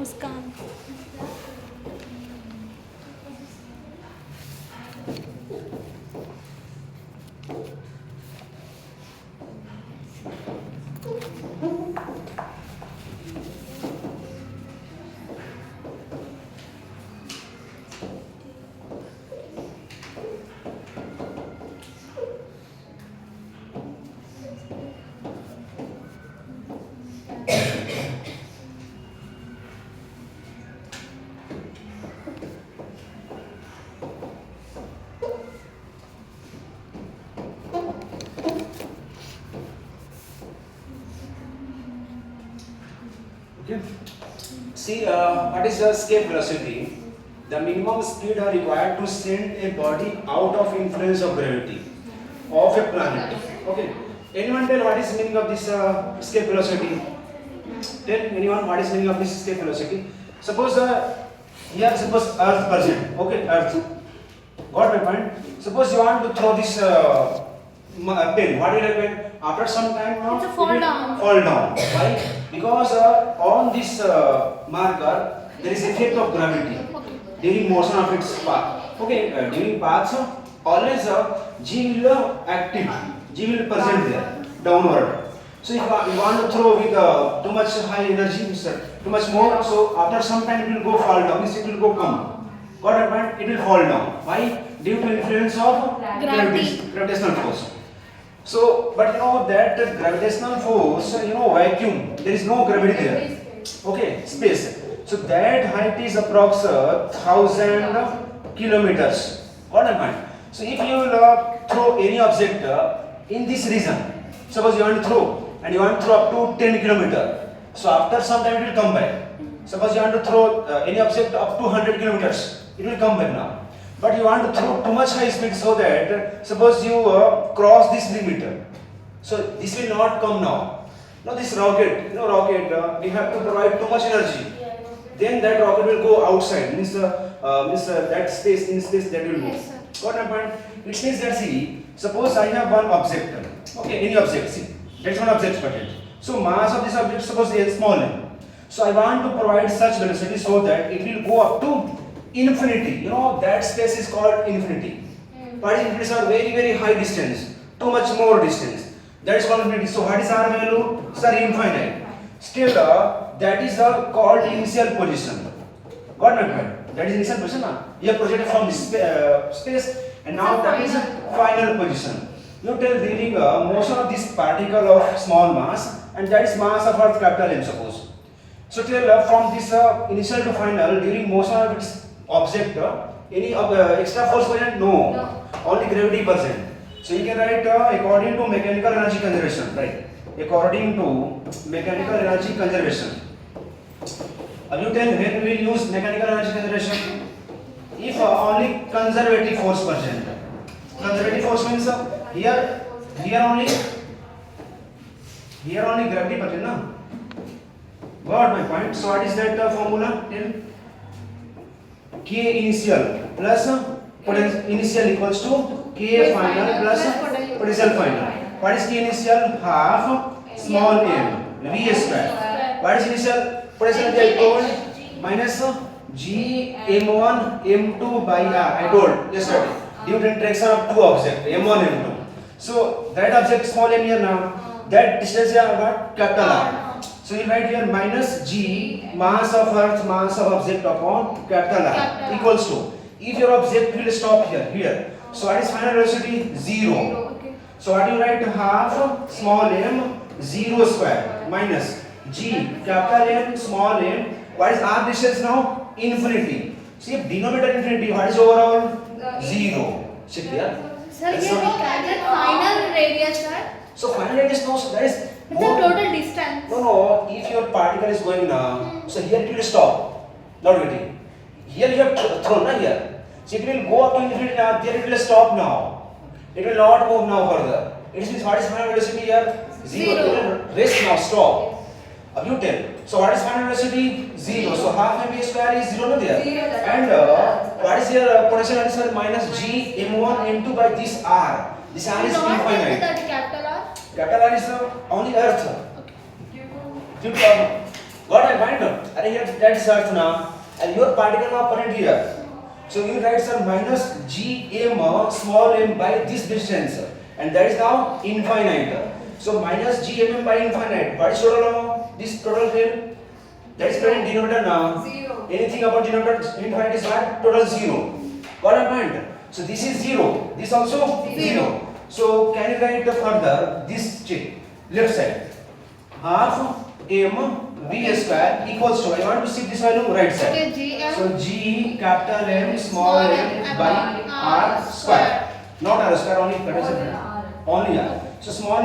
Muskan. Okay. See, what is the escape velocity? The minimum speed required to send a body out of influence of gravity of a planet. Okay. Anyone tell what is meaning of this escape velocity? Tell anyone what is meaning of this escape velocity? Suppose here, suppose Earth present. Okay, Earth. Got my point? Suppose you want to throw this pin. What will happen? After some time, It's a fall down. Fall down. Why? Because on this marker there is effect of gravity during motion of its path. Okay, during paths always G will active. G will present there downward. So if you want to throw with too much high energy, too much more, so after some time it will go fall down. Means it will go come. Got a point? It will fall down. Why? Due to influence of gravitational force. So, but you know that gravitational force, vacuum, there is no gravity there. Okay, space. So that height is approx 1000 kilometers. What I mean? So if you will throw any object in this region, suppose you want to throw and you want to throw up to 10 kilometer. So after some time it will come back. Suppose you want to throw any object up to 100 kilometers, it will come back now. But you want to throw too much high speed so that suppose you cross this limit. So this will not come now. Now this rocket, we have to provide too much energy. Then that rocket will go outside. Means that space in space that will go. What happened? It means that see, suppose I have one object. Okay, any object. See, that's one object patent. So mass of this object suppose is small m. So I want to provide such velocity so that it will go up to infinity. That space is called infinity. But infinities are very very high distance, too much more distance. That is called infinity. So what is our value? Sir, infinite. Still, that is called initial position. Got my point? That is initial position. You have projected from this space, and now that is final position. You tell during motion of this particle of small mass, and that is mass of Earth capital M suppose. So tell from this initial to final during motion of its object, any extra force present? No. Only gravity present. So you can write according to mechanical energy conservation, right? According to mechanical energy conservation. You tell when we will use mechanical energy conservation? If only conservative force present. Conservative force means here only gravity present, no? Got my point? So what is that formula? Tell. K initial plus initial equals to K final plus potential final. What is K initial? Half small m V square. What is initial potential I told? Minus G m1 m2 by r. I told yesterday. Due to interaction of two objects m1 m2. So that object small m here now. That distance is what? Capital R. So you write here minus G mass of Earth, mass of object upon capital R equals to. If your object will stop here. So what is final velocity? 0. So what you write? Half small m 0 square minus G capital M small m. What is R distance now? Infinity. See if denominator infinity, what is overall? 0. See clear? Sir, here we calculate final radius, sir. So final radius now, so that is It's the total distance. No, if your particle is going now, so here it will stop. Not getting. Here you have thrown here. So it will go up to infinity now, there it will stop now. It will not move now further. It means what is final velocity here? 0. It will rest now, stop. You tell. So what is final velocity? 0. So half mv square is 0 there. And what is your potential answer? Minus G m1 m2 by this r. This r is infinite. Capital R? Capital R is only Earth. Okay. Got my point? here that's Earth now, and your particle now present here. So you write sir minus gm small m by this distance, and that is now infinite. So minus gm by infinite. What is total? This total here. That is present denominator now. Zero. Anything about denominator infinite is what? Total zero. Got a point? So this is zero. This also zero. So can you write further this check left side? Half m v square equals to, I want to shift this value right side. Okay, GM. So G capital M small m by R square. Not R square, only only R. So small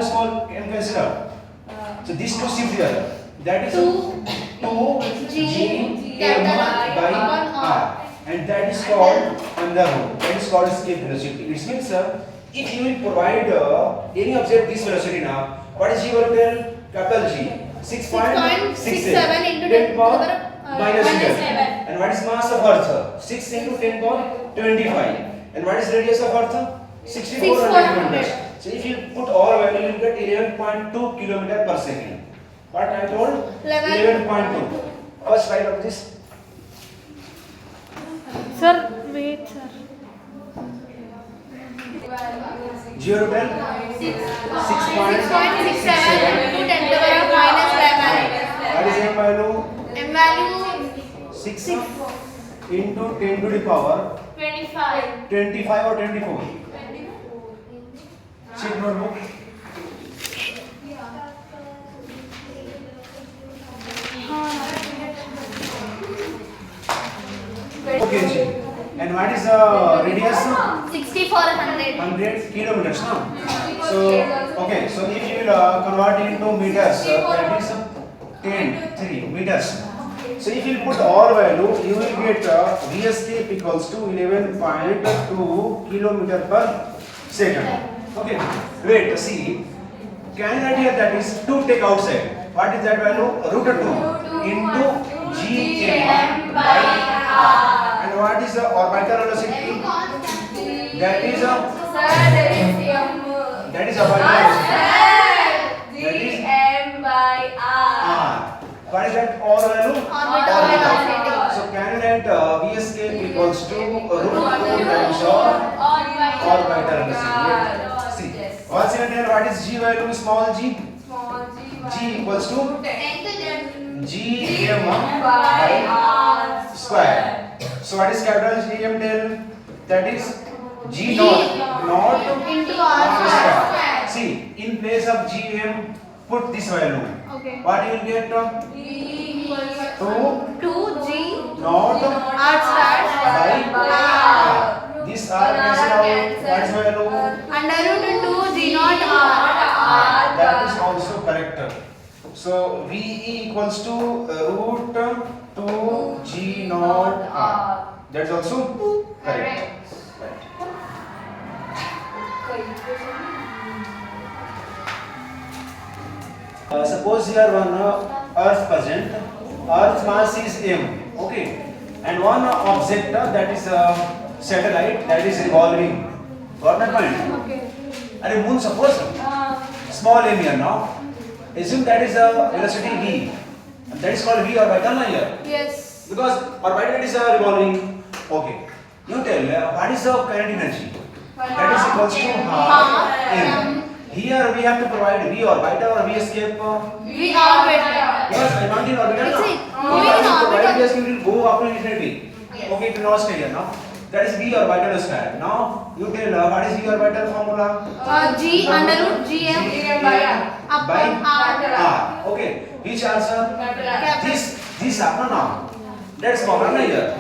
m cancel out. So this two shift here. That is 2 G M by R. And that is called under root. That is called escape velocity. It means if you will provide any object this velocity now, what is G value? Capital G. 6.67 into 10 power minus minus 11. 11. And what is mass of Earth? 6 into 10 power 25. And what is radius of Earth? 6400 kilometers. So if you put all value, you will get 11.2 kilometer per second. What I told? 11.2. First write of this. Sir, wait, sir. 0 to 10? 6.67 into 10 to the power minus 11. What is M value? M value 6 into 10 to the power 25. 25 or 24? Check notebook. Okay, Ji. And what is the radius? 6400. 100 kilometers, no? So, okay, so if you will convert it into meters, that is 3 meters. So if you put all value, you will get V escape equals to 11.2 kilometer per second. Okay, wait, see. Can you write here that is 2 take outside. What is that value? Root 2 into Gm by R. And what is the orbital velocity? That is a that is orbital velocity. Gm by R. What is that all value? Orbital velocity. So can you write V escape equals to root 2 times of orbital velocity? See, once again, what is G value? Small g. G equals to Gm by R square. So what is capital Gm tell? That is G naught Into R square. See, in place of Gm, put this value. Okay. What you will get? 2G Naught R square by R. This R cancel out. What is value? under root 2 G naught R. That is also correct. So VE equals to root 2 G naught R. That's also correct. Suppose here one Earth present. Earth mass is m. Okay, and one object that is a satellite that is revolving. Got my point? Okay. And a moon suppose small m here now. Assume that is a velocity v. And that is called v orbital here. Yes. Because orbital is a revolving. Okay. You tell what is the kinetic energy? That is equals to half m. Here we have to provide v orbital or v escape. V orbital. Because I want in orbital now. It's If I moving in provide orbital. v escape, it will go up to infinity. Okay, it will not stay here now. That is v orbital square. Now you tell what is v orbital formula? G under root GM by R. upon R. R. Okay. Which answer? This upon now. That's common here.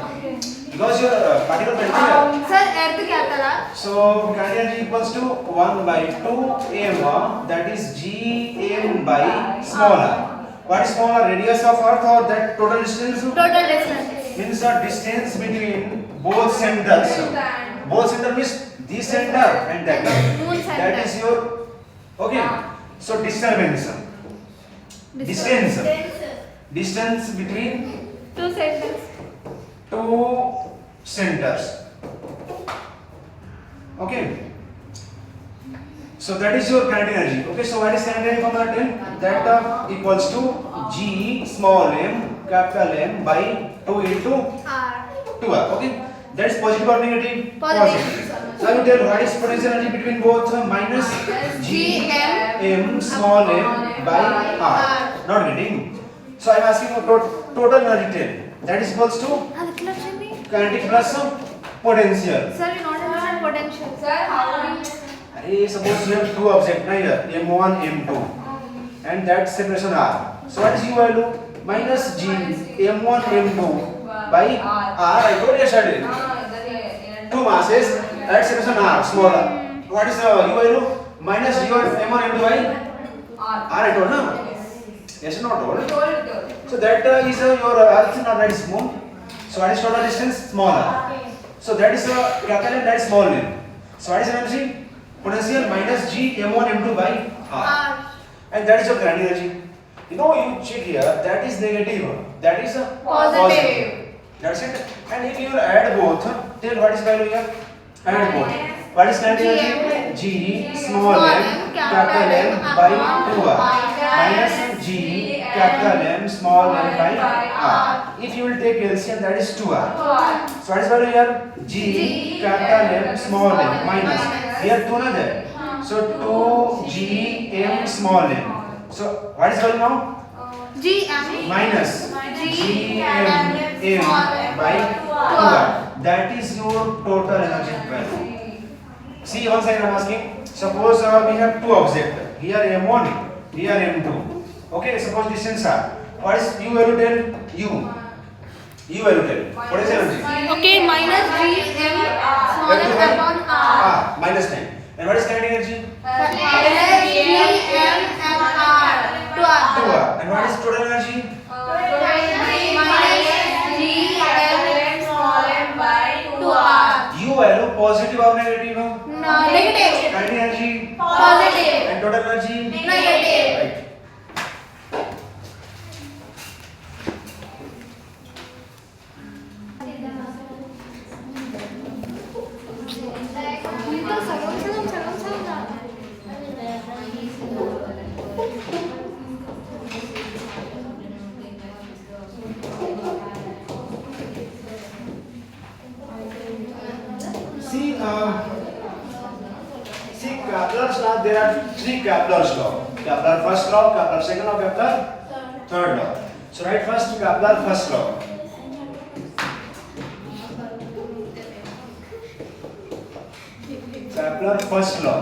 Because your particle belt here. Sir, earth capital R. So kinetic energy equals to 1 by 2 m. That is Gm by smaller. What is smaller? Radius of Earth or that total distance? Total distance. Means the distance between both centers. Both center means this center and that. Moon center. That is your okay. So disturbance. Distance. Distance between Two centers. two centers. Okay. So that is your kinetic energy. Okay. So what is kinetic energy formula? That equals to G small m capital M by 2 into R. 2R. Okay, that is positive or negative? Positive. Now you tell what is potential energy between both minus G M small m by R. Not getting. So I am asking you total energy tell. That is equals to kinetic plus potential. Sir, you not understand potential. Sir, how do you? Suppose you have two objects, neither M1, M2, and that separation R. So what is U value? Minus G M1, M2 by R. I told you yesterday. Two masses at separation R, small r. What is the U value? Minus G M1, M2 by R. I told no. Yes, not told. So that is your Earth, not that is moon. So what is total distance? Small r. So that is capital M, that is small m. So what is energy? Potential minus G M1 M2 by R. And that is your kinetic energy. You know, you check here, that is negative, that is positive. That's it. And if you add both, then what is value here? Add both. What is kinetic energy? G small m capital M by 2R minus G capital M small m by R. If you will take LCM, that is 2R. So what is value here? G capital M small m minus. Here 2 na there. So 2G M small m. So what is value now? GM Minus GM M by 2R. That is your total energy value. See, once I am asking, suppose we have two objects. Here M1, here M2. Okay, suppose distance R. What is U value tell? U value tell. What is energy? Okay, minus GM small m upon R. Minus 10. And what is kinetic energy? Minus GM R to R. 2R. And what is total energy? Minus GM small m by 2R. U value positive or negative? No, negative. Kinetic energy? Positive. And total energy? Negative. Right. See, Kepler's law, there are three Kepler's law. Kepler first law, Kepler second law, Kepler third law. So write first Kepler first law. Kepler first law.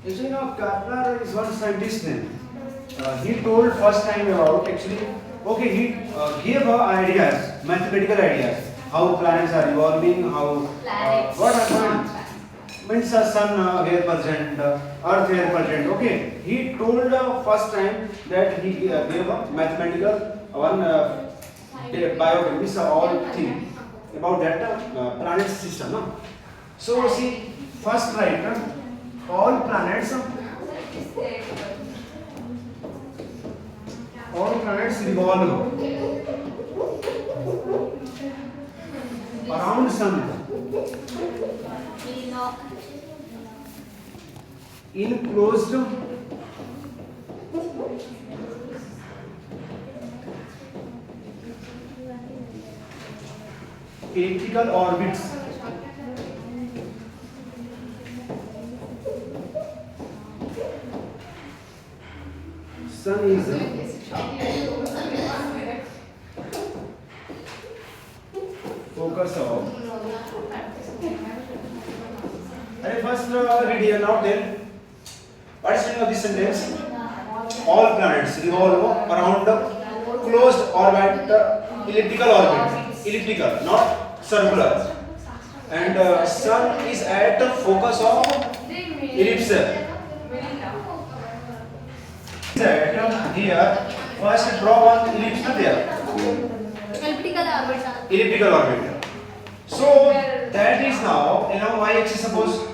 You know, Kepler is one scientist name. He told first time about actually, okay, he gave ideas, mathematical ideas, how planets are evolving, how what happened. Means sun where present, earth where present. Okay, he told first time that he gave a mathematical one bio means all thing about that planet system. No? So see, first right, all planets revolve around sun in closed elliptical orbits. Sun is focus of. First read here now. Then what is meaning of this sentence? All planets revolve around the closed orbit, elliptical orbit, elliptical, not circular. And sun is at the focus of ellipse. Here, first draw one ellipse there. Elliptical orbit. So that is now y-axis. Suppose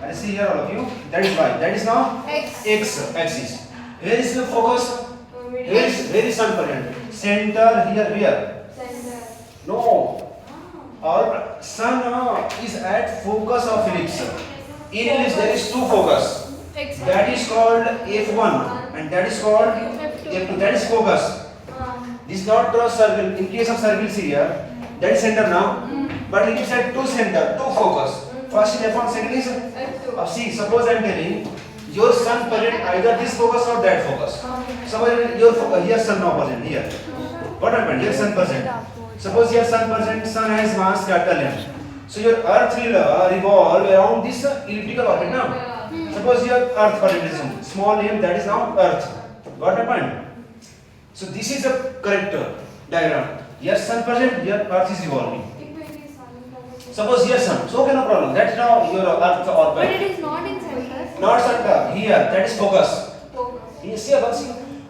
I see here all of you. That is y. That is now x axis. Where is the focus? Where is sun present? Center here. No. Our sun is at focus of ellipse. In ellipse there is two focus. That is called F1 and that is called F2, that is focus. This is not a circle. In case of circles here, that is center now. But it is at two center, two focus. First is F1, second is see. Suppose I am telling your sun present either this focus or that focus. Suppose your focus here sun now present here. What happened? Here sun present. Suppose here sun present. Sun has mass capital M. So your Earth will revolve around this elliptical orbit now. Suppose your Earth present small m, that is now Earth. What happened? So this is a correct diagram. Here sun present, here Earth is revolving. Suppose here sun, so okay, no problem. That's now your Earth orbit. But it is not in center. Not center. Here, that is focus. You see,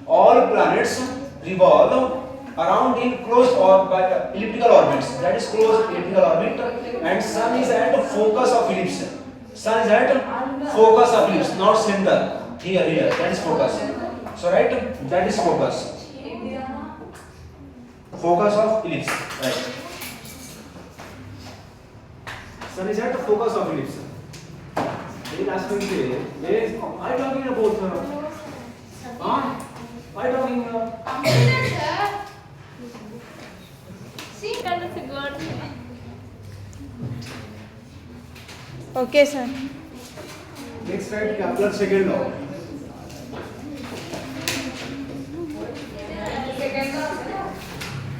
all planets revolve around in closed or by elliptical orbits. That is closed elliptical orbit, and sun is at focus of ellipse. Sun is at focus of ellipse, not center. Here, that is focus. So right, that is focus. Focus of ellipse, right? Sun is at the focus of ellipse. Any last point here? Yes. I talking about I talking See, that is a good. Okay, sir. next write Kepler second law.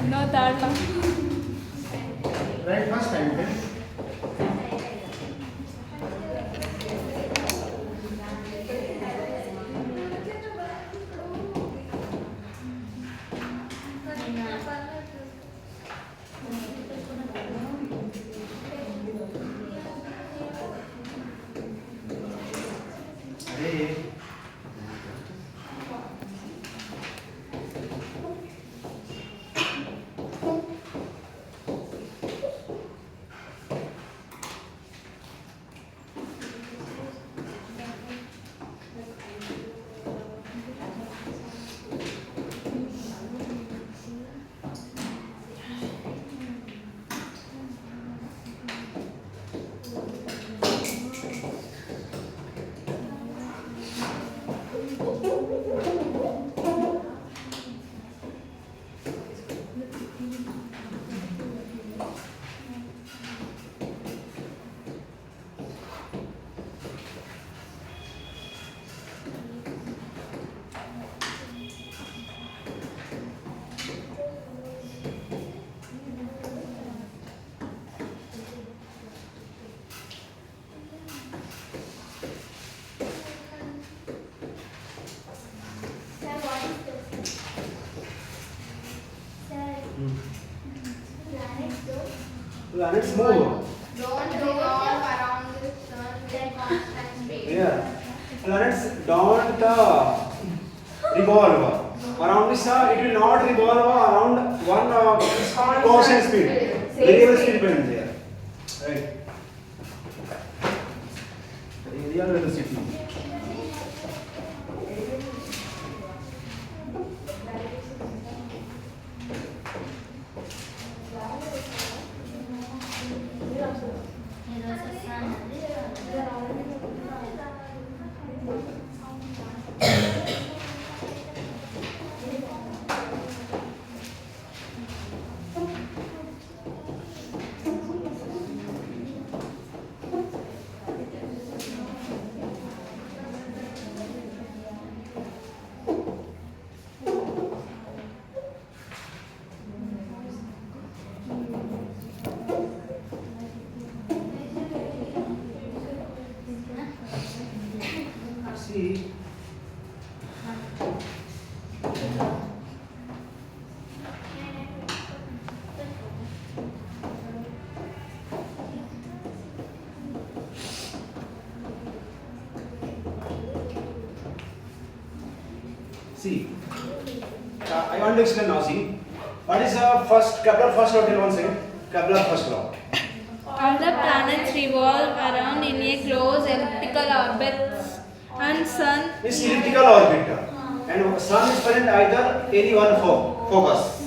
No, third one. Write first time, okay? Planets move. Don't revolve around the sun with constant speed. Yeah. Planets don't revolve around this. It will not revolve around one constant speed. Variable speed depends there. Right. Area velocity. See. See, I want to explain now. See, what is Kepler first law? Till one second. Kepler first law. All the planets revolve around in a closed elliptical orbit, and sun Is elliptical orbit, and sun is present either any one focus.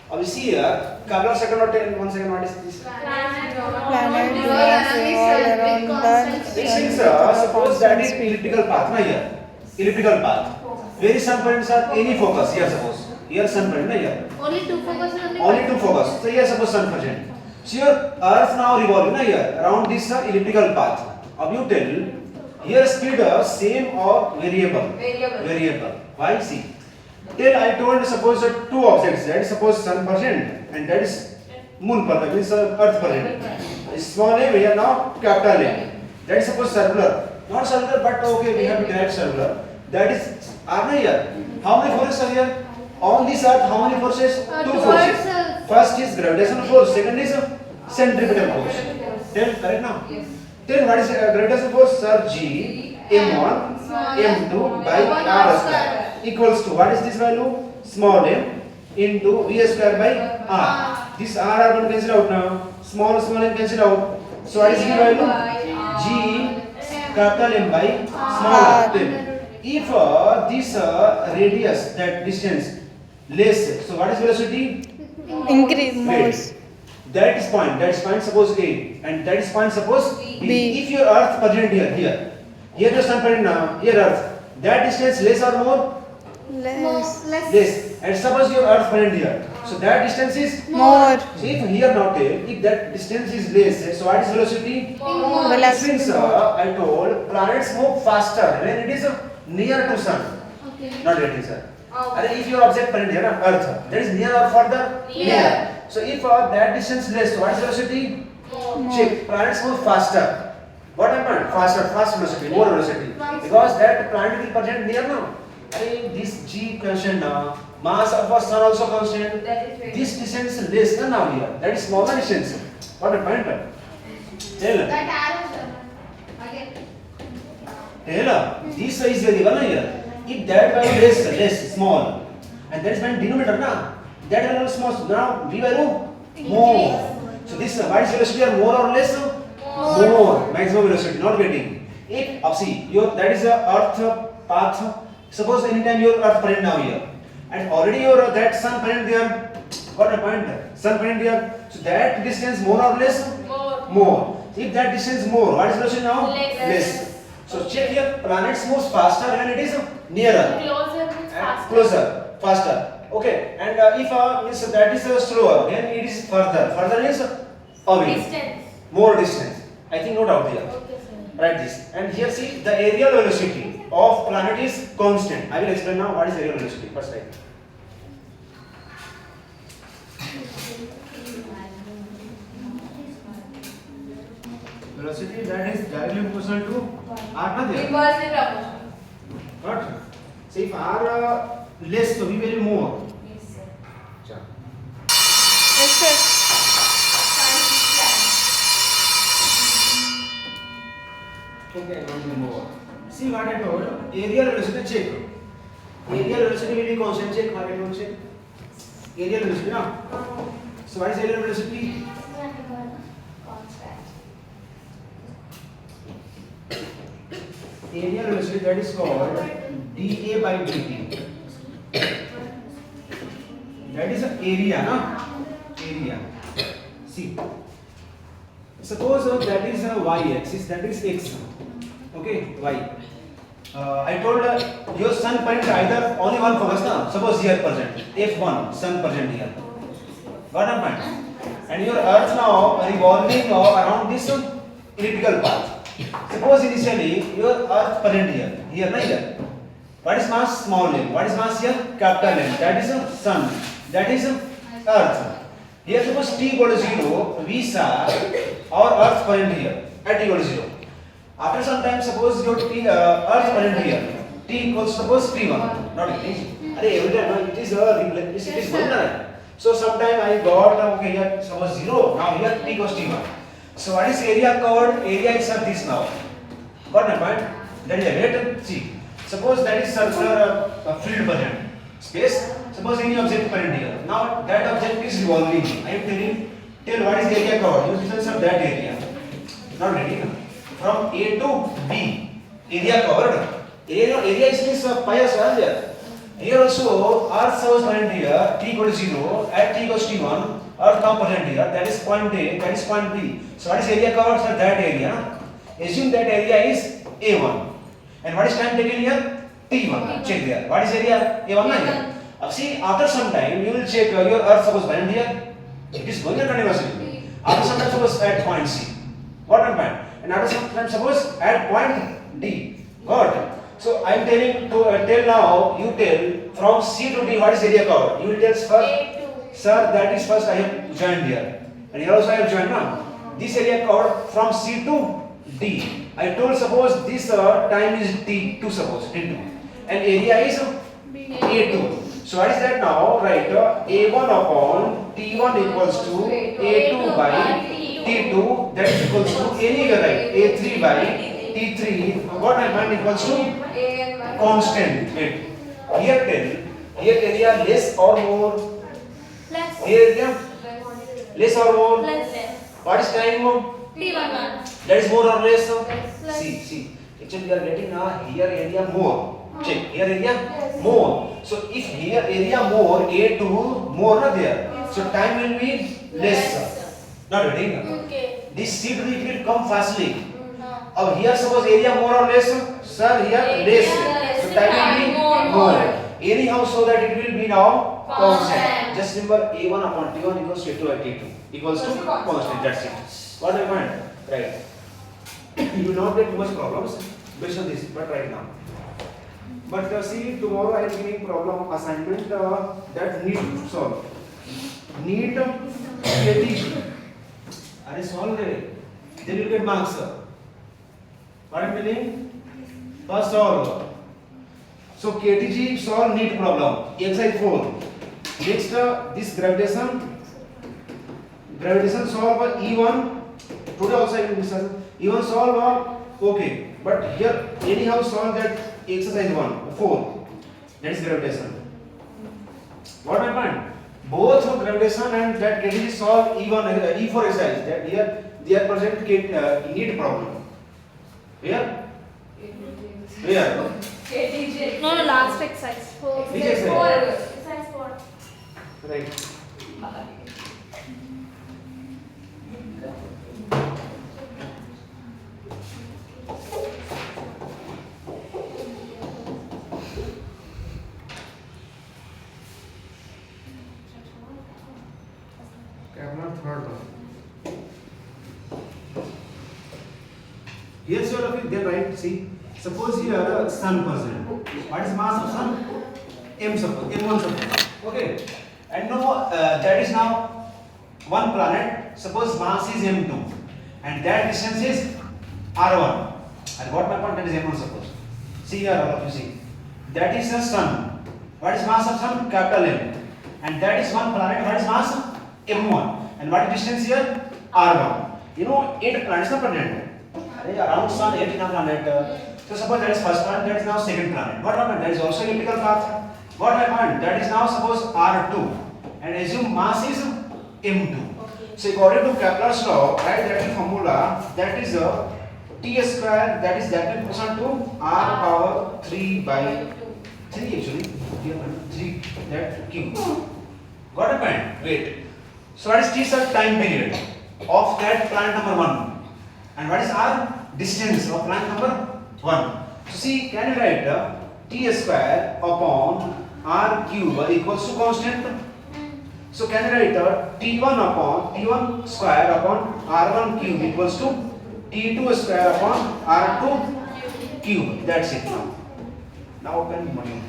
Now we see here Kepler second law. Till one second. What is this? planet revolve around the This is suppose that is elliptical path. Na here, elliptical path. Where is sun points are any focus? Here suppose. Here sun point, na here. Only two focus Only two focus. So here suppose sun present. So your Earth now revolving na here around this elliptical path. Now you tell here speed same or variable? Variable. Why? See. Till I told suppose two objects, that is suppose sun present and that is moon present, means Earth present. Small a we are now capital A. That is suppose circular. Not circular, but okay, we have to grab circular. That is are here. How many forces are here? On this Earth, how many forces? Two forces. First is gravitational force. Second is centripetal force. Tell correct now. Yes. Tell what is gravitational force? Sir, G m1 m2 by r square equals to what is this value? Small m into v square by r. This r one cancel out now. Small m cancel out. So what is the value? G capital M by small r. If this radius, that distance less, so what is velocity? Increase more. That is point suppose A and that is point suppose B. If your Earth present here the sun present now, here Earth, that distance less or more? Less. Less. And suppose your Earth present here, so that distance is More. So if here now tell, if that distance is less, so what is velocity? Velocity Since more. I told planets move faster when it is near to sun, Okay. not getting sir. And if your object present here, Earth, that is near or further? Near. So if that distance less, what is velocity? Check. Planets move faster. What happened? Fast velocity, more velocity. Because that planet will present near now. And this G constant now, mass of a sun also constant. That is very This distance less than now here. That is smaller distance. What happened? Tell. That arrow, sir. Again. Tell. This is variable na here. If that value less, small, and that is when denominator na, that value is small. Now V value more. So this what is velocity are more or less? More. Maximum velocity. Not getting. If see your that is a Earth path. Suppose anytime your Earth present now here, and already your that sun present there. What a point? Sun present here. So that distance more or less? More. If that distance more, what is velocity now? Less. So check here. Planets moves faster when it is nearer. Closer means And faster. closer, faster. Okay. And if means that is slower, then it is further. Further means away. Distance. More distance. I think note out here. Okay, sir. Write this. And here see the aerial velocity of planet is constant. I will explain now what is aerial velocity. First slide. Velocity that is directly proportional to r not there. Inversely proportional. What? So if r less, so we will more. Yes, sir. Sure. Yes, sir. Okay, one more. See what I told. Aerial velocity check. Aerial velocity will be constant. Check what I told. Check. Aerial velocity, na? So what is aerial velocity? Aerial velocity that is called dA by dt. That is area, na? Area. See. Suppose that is y-axis, that is x. Okay, y. I told your sun point either only one focus now. Suppose here present, f1 sun present here. Got a point? And your Earth now revolving around this elliptical path. Suppose initially your Earth present here, na here. What is mass? Small m. What is mass here? Capital M. That is sun. That is Earth. Here suppose t equal to 0, we saw our Earth present here at equal to 0. After some time, suppose your Earth present here, t equals suppose t1, not it. Every time it is it is one. So sometime I got okay here suppose 0. Now here t equals t1. So what is area covered? Area is this now. Got my point? That is a rate. See, suppose that is circular field present space. Suppose any object present here. Now that object is revolving. I am telling, tell what is area covered. Use distance of that area. Not ready. From A to B, area covered. Area is this pi as well there. Here also, Earth was present here. T equal to 0. At t equals t1, Earth now present here. That is point A. That is point B. So what is area covered? Sir, that area. Assume that area is A1. And what is time taken here? T1. Check there. What is area? A1 na here. See, after some time you will check your Earth suppose land here. It is going on continuously. After some time suppose at point C. Got one point. And after some time suppose at point D. Got. So I am telling to tell now. You tell from C to D what is area covered. You will tell first. Sir, that is first I have joined here. And here also I have joined now. This area covered from C to D. I told suppose this time is T2 suppose T2 and area is A2. So what is that now? Right, A1 upon T1 equals to A2 by T2, that is equals to anywhere, right? A3 by T3. What I find equals to constant. Wait. Here area less or more? Less. Here area less or more? Less. What is time? T1. That is more or less? Less. See. Actually, we are getting here area more. Check here area more. So if here area more, A2 more not there. So time will be less. Not getting. Okay. This C to D will come fastly. अब here suppose area more or less, sir here less. So time will be more. Anyhow, so that it will be now constant. Just remember A1 upon T1 equals to A2 by T2 equals to constant. That's it. What do you find? Right. You will not get too much problems based on this, but right now. But see, tomorrow I am giving problem assignment that need to solve. Need KTG. Are solve it? Then you will get marks. What I am telling? First solve. So KTG solve need problem. Exercise 4. Next this gravitation solve E1. Today also I will discuss. E1 solve okay. But here anyhow solve that exercise 4. That is gravitation. What happened? Both gravitation and that KTG solve E1 E4 exercise. That here they are present need problem. Where? Where? KTJ. No, last exercise. Which exercise? Exercise 4. Right. Third one. Here sort of then right. See, suppose here the sun present. What is mass of sun? M suppose M1 suppose. Okay. And now that is now one planet. Suppose mass is M2, and that distance is R1. And what my point? That is M1 suppose. See here, all of you see. That is the sun. What is mass of sun? Capital M. And that is one planet. What is mass? M1. And what is distance here? R1. You know, 8 planets are present. Around sun, 8 in a planet. So suppose that is first planet, that is now second planet. What happened? That is also elliptical path. What happened? That is now suppose R2. And assume mass is M2. So according to Kepler's law, write that formula, that is T square, that is that will percent to R power 3 by 3 actually. 3 that Q. Got a point? Wait. So what is T sir? Time period of that planet number 1. And what is R? Distance of planet number 1. So see, can you write T square upon R cube equals to constant? So can you write T1 upon T1 square upon R1 cube equals to T2 square upon R2 cube. That's it now. Now open module.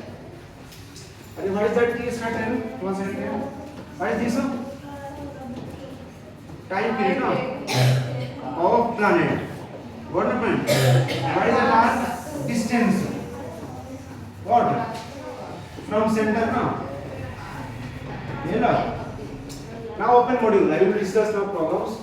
And what is that T square tell me? One second tell me. What is this? Time period now of planet. What happened? What is the R? Distance. What? From center now. Yeah. Now open module. I will discuss now problems.